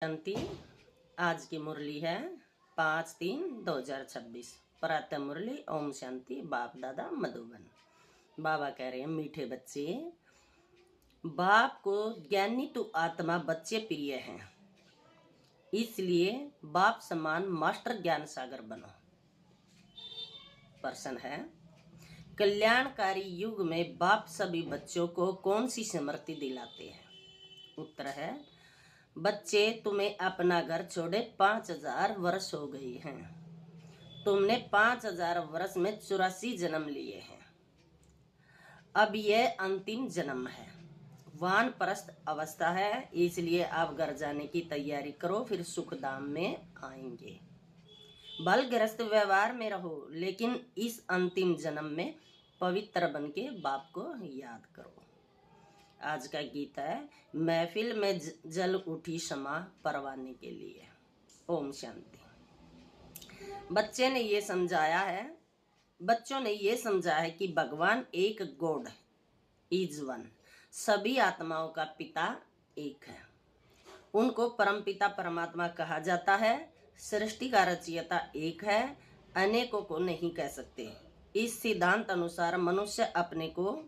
शांति। आज की मुरली है 5/3/2026। प्रातः मुरली ओम शांति। बाप दादा मधुबन। बाबा कह रहे हैं, मीठे बच्चे, बाप को ज्ञानी तो आत्मा बच्चे प्रिय हैं, इसलिए बाप समान मास्टर ज्ञान सागर बनो। प्रश्न है, कल्याणकारी युग में बाप सभी बच्चों को कौन सी स्मृति दिलाते हैं? उत्तर है, बच्चे, तुम्हें अपना घर छोड़े 5000 वर्ष हो गए हैं। तुमने 5000 वर्ष में 84 जन्म लिए हैं। अब यह अंतिम जन्म है, वानप्रस्थ अवस्था है, इसलिए आप घर जाने की तैयारी करो, फिर सुखधाम में आएंगे। बलग्रस्त व्यवहार में रहो, लेकिन इस अंतिम जन्म में पवित्र बन के बाप को याद करो। आज का गीत है, महफिल में जल उठी क्षमा परवाने के लिए। ओम शांति। बच्चों ने ये समझाया है कि भगवान एक गॉड इज वन, सभी आत्माओं का पिता एक है। उनको परमपिता परमात्मा कहा जाता है। सृष्टि का रचयिता एक है, अनेकों को नहीं कह सकते। इस सिद्धांत अनुसार मनुष्य अपने को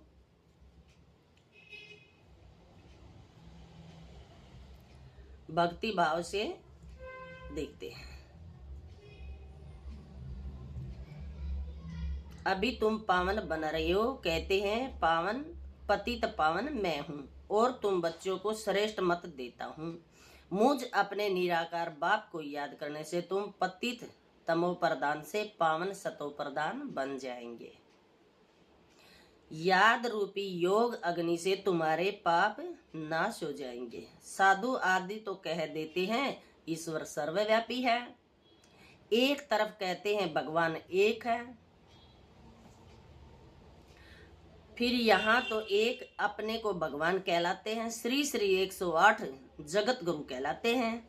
भक्ति भाव से देखते हैं। अभी तुम पावन बन रहे हो, कहते हैं पावन पतित पावन मैं हूँ, और तुम बच्चों को श्रेष्ठ मत देता हूँ। मुझ अपने निराकार बाप को याद करने से तुम पतित तमो प्रधान से पावन सतो प्रधान बन जाएंगे। याद रूपी योग अग्नि से तुम्हारे पाप नाश हो जाएंगे। साधु आदि तो कह देते हैं ईश्वर सर्वव्यापी है, एक तरफ कहते हैं भगवान एक है, फिर यहाँ तो एक अपने को भगवान कहलाते हैं। श्री श्री 108 जगत गुरु कहलाते हैं।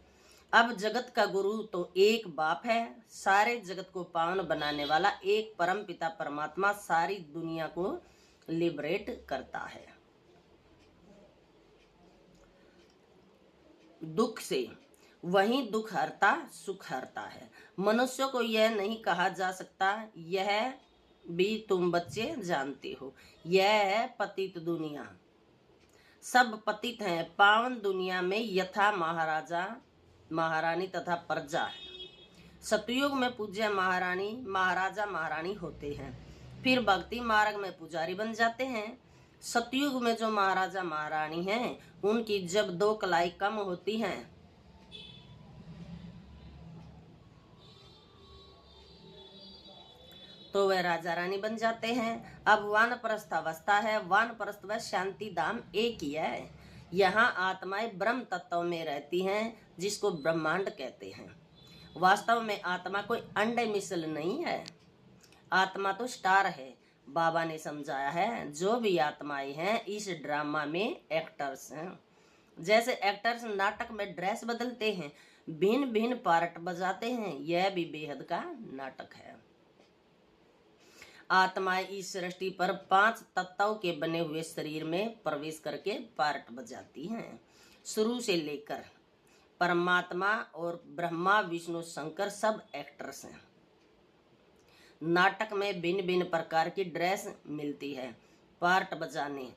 अब जगत का गुरु तो एक बाप है, सारे जगत को पावन बनाने वाला एक परम पिता परमात्मा सारी दुनिया को लिबरेट करता है दुख से, वही दुख हरता सुख हरता है। मनुष्यों को यह नहीं कहा जा सकता, यह भी तुम बच्चे जानते हो, यह है पतित दुनिया। सब पतित हैं। पावन दुनिया में यथा महाराजा महारानी तथा प्रजा है। सतयुग में पूज्य महारानी महाराजा महारानी होते हैं, फिर भक्ति मार्ग में पुजारी बन जाते हैं। सतयुग में जो महाराजा महारानी हैं, उनकी जब 2 कलाई कम होती हैं तो वह राजा रानी बन जाते हैं। अब वानप्रस्थ अवस्था है। वानप्रस्थ व शांति धाम एक ही है। यहाँ आत्माएं ब्रह्म तत्व में रहती हैं, जिसको ब्रह्मांड कहते हैं। वास्तव में आत्मा कोई अंडे मिसल नहीं है, आत्मा तो स्टार है। बाबा ने समझाया है, जो भी आत्माएं हैं इस ड्रामा में एक्टर्स हैं। जैसे एक्टर्स नाटक में ड्रेस बदलते हैं, भिन्न भिन्न पार्ट बजाते हैं, यह भी बेहद का नाटक है। आत्माएं इस सृष्टि पर 5 तत्वों के बने हुए शरीर में प्रवेश करके पार्ट बजाती हैं। शुरू से लेकर परमात्मा और ब्रह्मा विष्णु शंकर सब एक्टर्स हैं। नाटक में भिन्न भिन्न प्रकार की ड्रेस मिलती है पार्ट बजाने।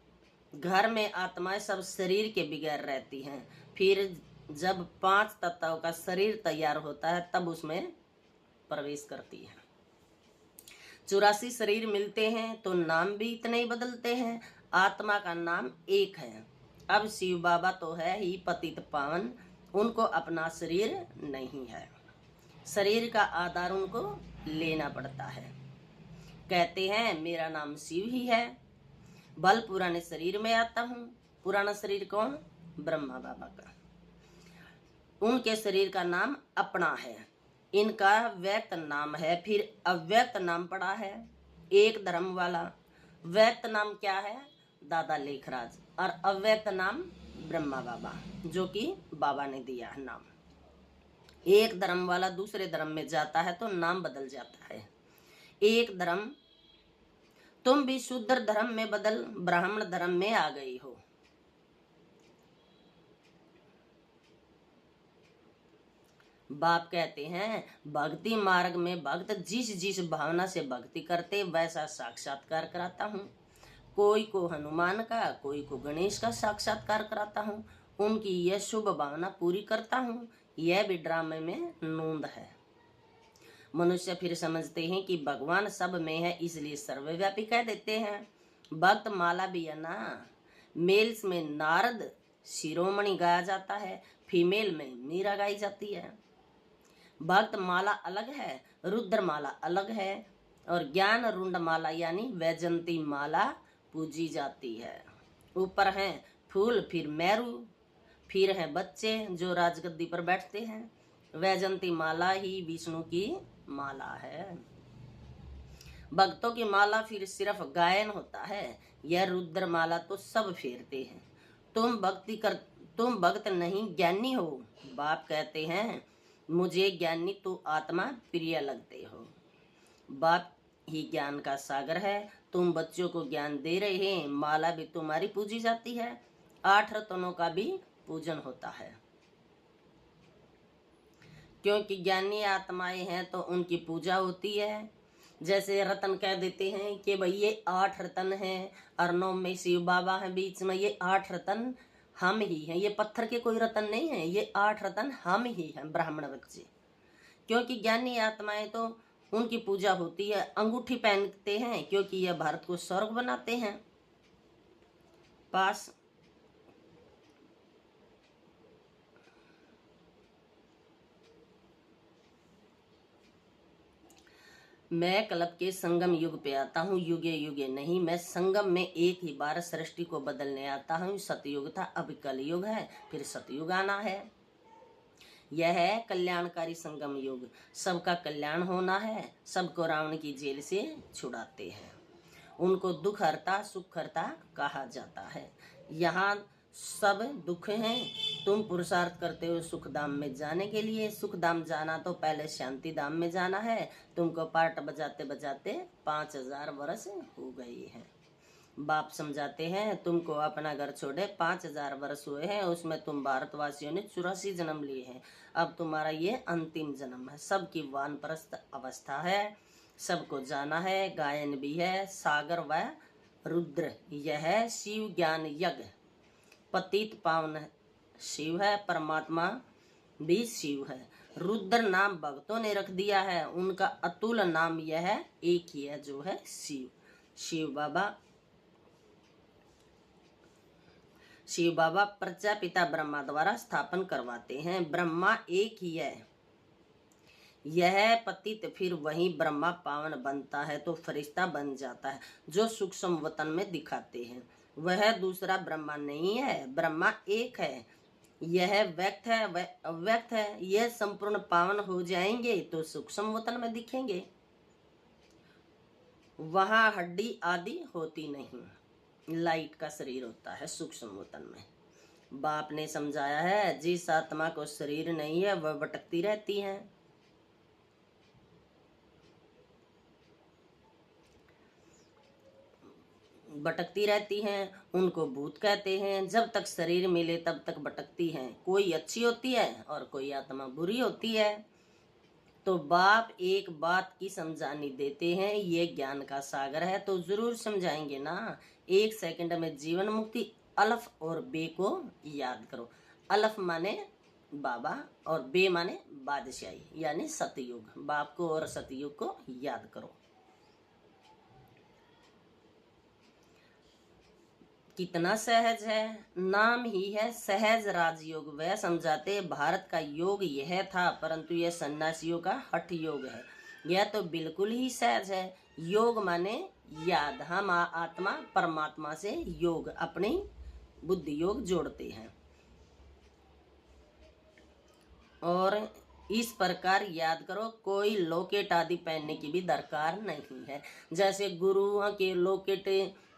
घर में आत्माएं सब शरीर के बगैर रहती हैं। फिर जब 5 तत्वों का शरीर तैयार होता है, तब उसमें प्रवेश करती है। 84 शरीर मिलते हैं तो नाम भी इतने ही बदलते हैं। आत्मा का नाम एक है। अब शिव बाबा तो है ही पतित पावन, उनको अपना शरीर नहीं है, शरीर का आधार उनको लेना पड़ता है। कहते हैं मेरा नाम शिव ही है, बल पुराने शरीर में आता हूँ। पुराना शरीर कौन? ब्रह्मा बाबा का। उनके शरीर का नाम अपना है, इनका व्यक्त नाम है, फिर अव्यक्त नाम पड़ा है एक धर्म वाला। व्यक्त नाम क्या है? दादा लेखराज। और अव्यक्त नाम ब्रह्मा बाबा, जो कि बाबा ने दिया है नाम। एक धर्म वाला दूसरे धर्म में जाता है तो नाम बदल जाता है। एक धर्म, तुम भी शूद्र धर्म में बदल ब्राह्मण धर्म में आ गई हो। बाप कहते हैं भक्ति मार्ग में भक्त जिस जिस भावना से भक्ति करते वैसा साक्षात्कार कराता हूँ। कोई को हनुमान का, कोई को गणेश का साक्षात्कार कराता हूँ। उनकी यह शुभ भावना पूरी करता हूँ। यह भी ड्रामे में नोंद है। मनुष्य फिर समझते हैं कि भगवान सब में है, इसलिए सर्वव्यापी कह देते हैं। भक्त माला भी है ना। मेल्स में नारद शिरोमणि गाया जाता है, फीमेल में मीरा गाई जाती है। भक्त माला अलग है, रुद्र माला अलग है, और ज्ञान रुंड माला यानी वैजंती माला पूजी जाती है। ऊपर हैं फूल, फिर मेरू, फिर हैं बच्चे जो राजगद्दी पर बैठते हैं। वैजंती माला ही विष्णु की माला है। भक्तों की माला फिर सिर्फ गायन होता है। यह रुद्र माला तो सब फेरते हैं। तुम भक्त नहीं ज्ञानी हो। बाप कहते हैं मुझे ज्ञानी तो आत्मा प्रिय लगते हो। बाप ही ज्ञान का सागर है। तुम बच्चों को ज्ञान दे रहे हैं, माला भी तुम्हारी पूजी जाती है। 8 रत्नों का भी पूजन होता है। क्योंकि ज्ञानी आत्माएं हैं तो उनकी पूजा होती है। जैसे रतन कह देते हैं कि भाई ये 8 रतन हैं, और 9 में शिव बाबा हैं, बीच में ये 8 रतन हम ही हैं। ये पत्थर के कोई रतन नहीं है, ये 8 रतन हम ही हैं, ब्राह्मण बच्चे। क्योंकि ज्ञानी आत्माएं तो उनकी पूजा होती है। अंगूठी पहनते हैं क्योंकि यह भारत को स्वर्ग बनाते हैं। पास मैं कल्प के संगम युग पे आता हूँ, युगे युगे नहीं। मैं संगम में एक ही बार सृष्टि को बदलने आता हूँ। सतयुग था, अब कलयुग है, फिर सतयुग आना है। यह है कल्याणकारी संगम युग। सबका कल्याण होना है। सबको रावण की जेल से छुड़ाते हैं। उनको दुख हरता सुख हरता कहा जाता है। यहाँ सब दुख हैं। तुम पुरुषार्थ करते हो सुख धाम में जाने के लिए। सुख धाम जाना तो पहले शांति धाम में जाना है। तुमको पार्ट बजाते बजाते 5000 वर्ष हो गए हैं। बाप समझाते हैं तुमको अपना घर छोड़े 5000 वर्ष हुए हैं। उसमें तुम भारतवासियों ने 84 जन्म लिए हैं। अब तुम्हारा ये अंतिम जन्म है। सबकी वानप्रस्थ अवस्था है। सबको जाना है। गायन भी है। सागर व रुद्र यह है शिव ज्ञान यज्ञ। पतित पावन शिव है, परमात्मा भी शिव है। रुद्र नाम भक्तों ने रख दिया है। उनका अतुल नाम यह है, एक ही है, जो है शिव। शिव बाबा प्रजापिता ब्रह्मा द्वारा स्थापन करवाते हैं। ब्रह्मा एक ही है। यह पतित फिर वही ब्रह्मा पावन बनता है तो फरिश्ता बन जाता है, जो सूक्ष्म वतन में दिखाते हैं। वह दूसरा ब्रह्मा नहीं है, ब्रह्मा एक है। यह व्यक्त है, वह अव्यक्त है। यह संपूर्ण पावन हो जाएंगे तो सूक्ष्म वतन में दिखेंगे। वहां हड्डी आदि होती नहीं, लाइट का शरीर होता है सूक्ष्म वतन में। बाप ने समझाया है जिस आत्मा को शरीर नहीं है वह भटकती रहती है। भटकती रहती हैं, उनको भूत कहते हैं। जब तक शरीर मिले तब तक भटकती हैं। कोई अच्छी होती है और कोई आत्मा बुरी होती है। तो बाप एक बात की समझानी देते हैं, ये ज्ञान का सागर है तो जरूर समझाएंगे ना। 1 सेकंड में जीवन मुक्ति। अल्फ और बे को याद करो। अल्फ माने बाबा और बे माने बादशाही यानी सतयुग। बाप को और सतयुग को याद करो। कितना सहज है। नाम ही है सहज राजयोग। वह समझाते भारत का योग यह था, परंतु यह सन्यासियों का हठ योग है। यह तो बिल्कुल ही सहज है। योग माने याद। हम आत्मा परमात्मा से योग अपनी बुद्धि योग जोड़ते हैं और इस प्रकार याद करो। कोई लॉकेट आदि पहनने की भी दरकार नहीं है। जैसे गुरुओं के लॉकेट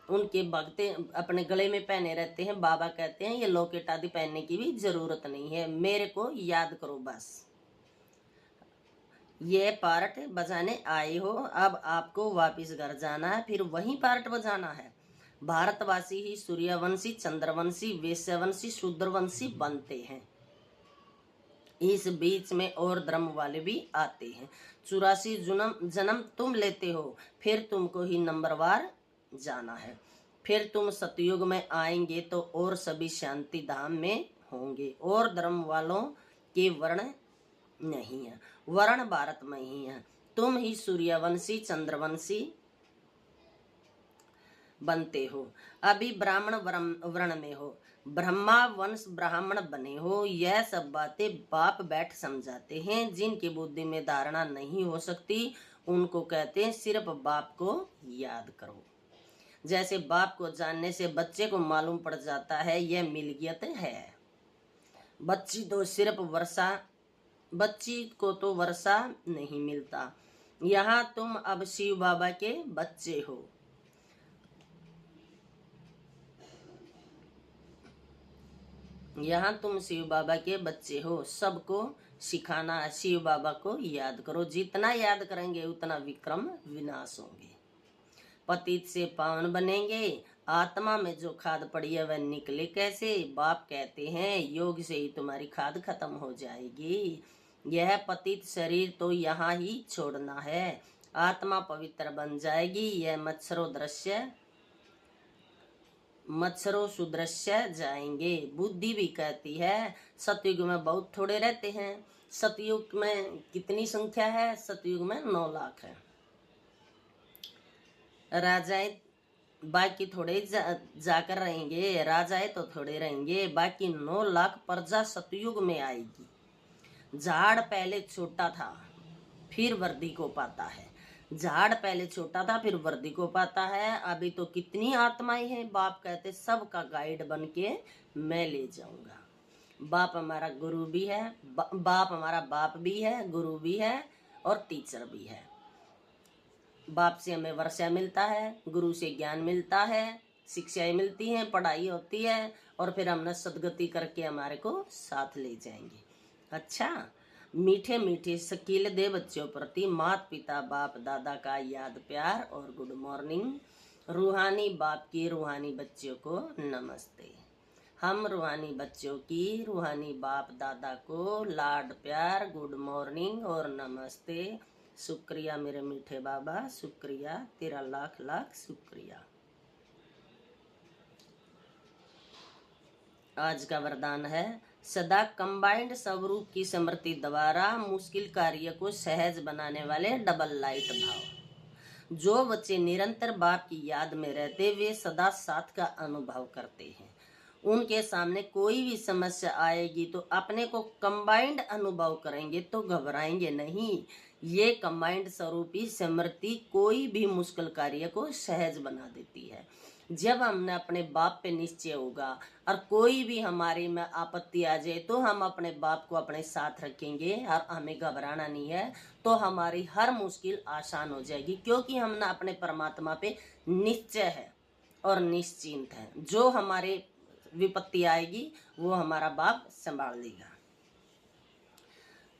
उनके भक्ते अपने गले में पहने रहते हैं, बाबा कहते हैं ये लॉकेट आदि पहनने की भी जरूरत नहीं है। मेरे को याद करो बस। ये पार्ट बजाने आए हो, अब आपको वापिस घर जाना है, फिर वही पार्ट बजाना है। भारतवासी ही सूर्यवंशी, चंद्रवंशी, वैश्यवंशी, शूद्रवंशी बनते हैं। इस बीच में और धर्म वाले भी आते हैं। 84 जन्म तुम लेते हो, फिर तुमको ही नंबरवार जाना है। फिर तुम सतयुग में आएंगे तो और सभी शांति धाम में होंगे, और धर्म वालों के वर्ण नहीं है, वर्ण भारत में ही है। तुम ही सूर्यवंशी चंद्रवंशी बनते हो, अभी ब्राह्मण वर्ण में हो, ब्रह्मा वंश ब्राह्मण बने हो। यह सब बातें बाप बैठ समझाते हैं। जिनकी बुद्धि में धारणा नहीं हो सकती उनको कहते हैं सिर्फ बाप को याद करो। जैसे बाप को जानने से बच्चे को मालूम पड़ जाता है यह मिल्कियत है। बच्ची को तो वर्षा नहीं मिलता। यहाँ तुम अब शिव बाबा के बच्चे हो। यहाँ तुम शिव बाबा के बच्चे हो। सबको सिखाना शिव बाबा को याद करो। जितना याद करेंगे उतना विक्रम विनाश होंगे, पतित से पावन बनेंगे। आत्मा में जो खाद पड़ी है वह निकले कैसे? बाप कहते हैं योग से ही तुम्हारी खाद खत्म हो जाएगी। यह पतित शरीर तो यहाँ ही छोड़ना है, आत्मा पवित्र बन जाएगी। यह मच्छरों सुदृश्य जाएंगे। बुद्धि भी कहती है सतयुग में बहुत थोड़े रहते हैं। सतयुग में कितनी संख्या है? सतयुग में 9 लाख है। राजाएं बाकी थोड़े जाकर रहेंगे, राजाएं तो थोड़े रहेंगे, बाकी 9 लाख प्रजा सतयुग में आएगी। झाड़ पहले छोटा था फिर वर्दी को पाता है। झाड़ पहले छोटा था फिर वर्दी को पाता है। अभी तो कितनी आत्माएं हैं। बाप कहते सबका गाइड बन के मैं ले जाऊंगा। बाप हमारा गुरु भी है, बाप हमारा बाप भी है, गुरु भी है और टीचर भी है। बाप से हमें वर्षा मिलता है, गुरु से ज्ञान मिलता है, शिक्षाएं मिलती हैं, पढ़ाई होती है और फिर हमने सदगति करके हमारे को साथ ले जाएंगे। अच्छा, मीठे मीठे शकील दे बच्चों प्रति माता पिता बाप दादा का याद प्यार और गुड मॉर्निंग। रूहानी बाप की रूहानी बच्चों को नमस्ते। हम रूहानी बच्चों की रूहानी बाप दादा को लाड प्यार गुड मॉर्निंग और नमस्ते। शुक्रिया मेरे मीठे बाबा, शुक्रिया, तेरा लाख लाख शुक्रिया। आज का वरदान है सदा कंबाइंड स्वरूप की स्मृति द्वारा मुश्किल कार्य को सहज बनाने वाले डबल लाइट भाव। जो बच्चे निरंतर बाप की याद में रहते वे सदा साथ का अनुभव करते हैं। उनके सामने कोई भी समस्या आएगी तो अपने को कंबाइंड अनुभव करेंगे तो घबराएंगे नहीं। ये कंबाइंड स्वरूपी स्मृति कोई भी मुश्किल कार्य को सहज बना देती है। जब हमने अपने बाप पे निश्चय होगा और कोई भी हमारे में आपत्ति आ जाए तो हम अपने बाप को अपने साथ रखेंगे और हमें घबराना नहीं है, तो हमारी हर मुश्किल आसान हो जाएगी, क्योंकि हमने अपने परमात्मा पे निश्चय है और निश्चिंत है। जो हमारे विपत्ति आएगी वो हमारा बाप संभाल लेगा।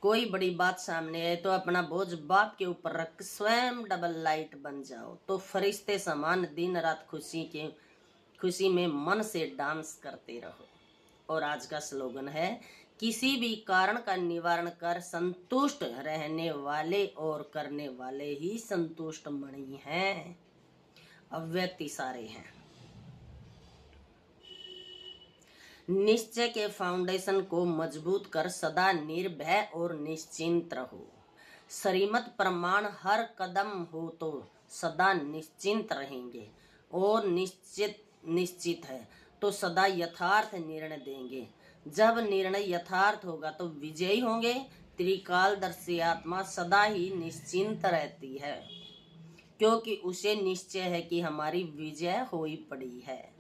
कोई बड़ी बात सामने है तो अपना बोझ बाप के ऊपर रख स्वयं डबल लाइट बन जाओ, तो फरिश्ते समान दिन रात खुशी में मन से डांस करते रहो। और आज का स्लोगन है किसी भी कारण का निवारण कर संतुष्ट रहने वाले और करने वाले ही संतुष्ट मणि हैं। अव्यक्ति सारे हैं। निश्चय के फाउंडेशन को मजबूत कर सदा निर्भय और निश्चिंत रहो। श्रीमत प्रमाण हर कदम हो तो सदा निश्चिंत रहेंगे, और निश्चित है तो सदा यथार्थ निर्णय देंगे। जब निर्णय यथार्थ होगा तो विजयी होंगे। त्रिकालदर्शी आत्मा सदा ही निश्चिंत रहती है, क्योंकि उसे निश्चय है कि हमारी विजय हुई पड़ी है।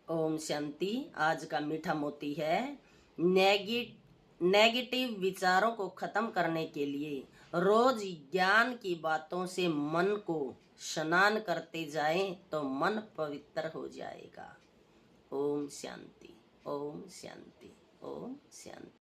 ओम शांति। आज का मीठा मोती है नेगेटिव विचारों को खत्म करने के लिए रोज ज्ञान की बातों से मन को स्नान करते जाएं तो मन पवित्र हो जाएगा। ओम शांति, ओम शांति, ओम शांति।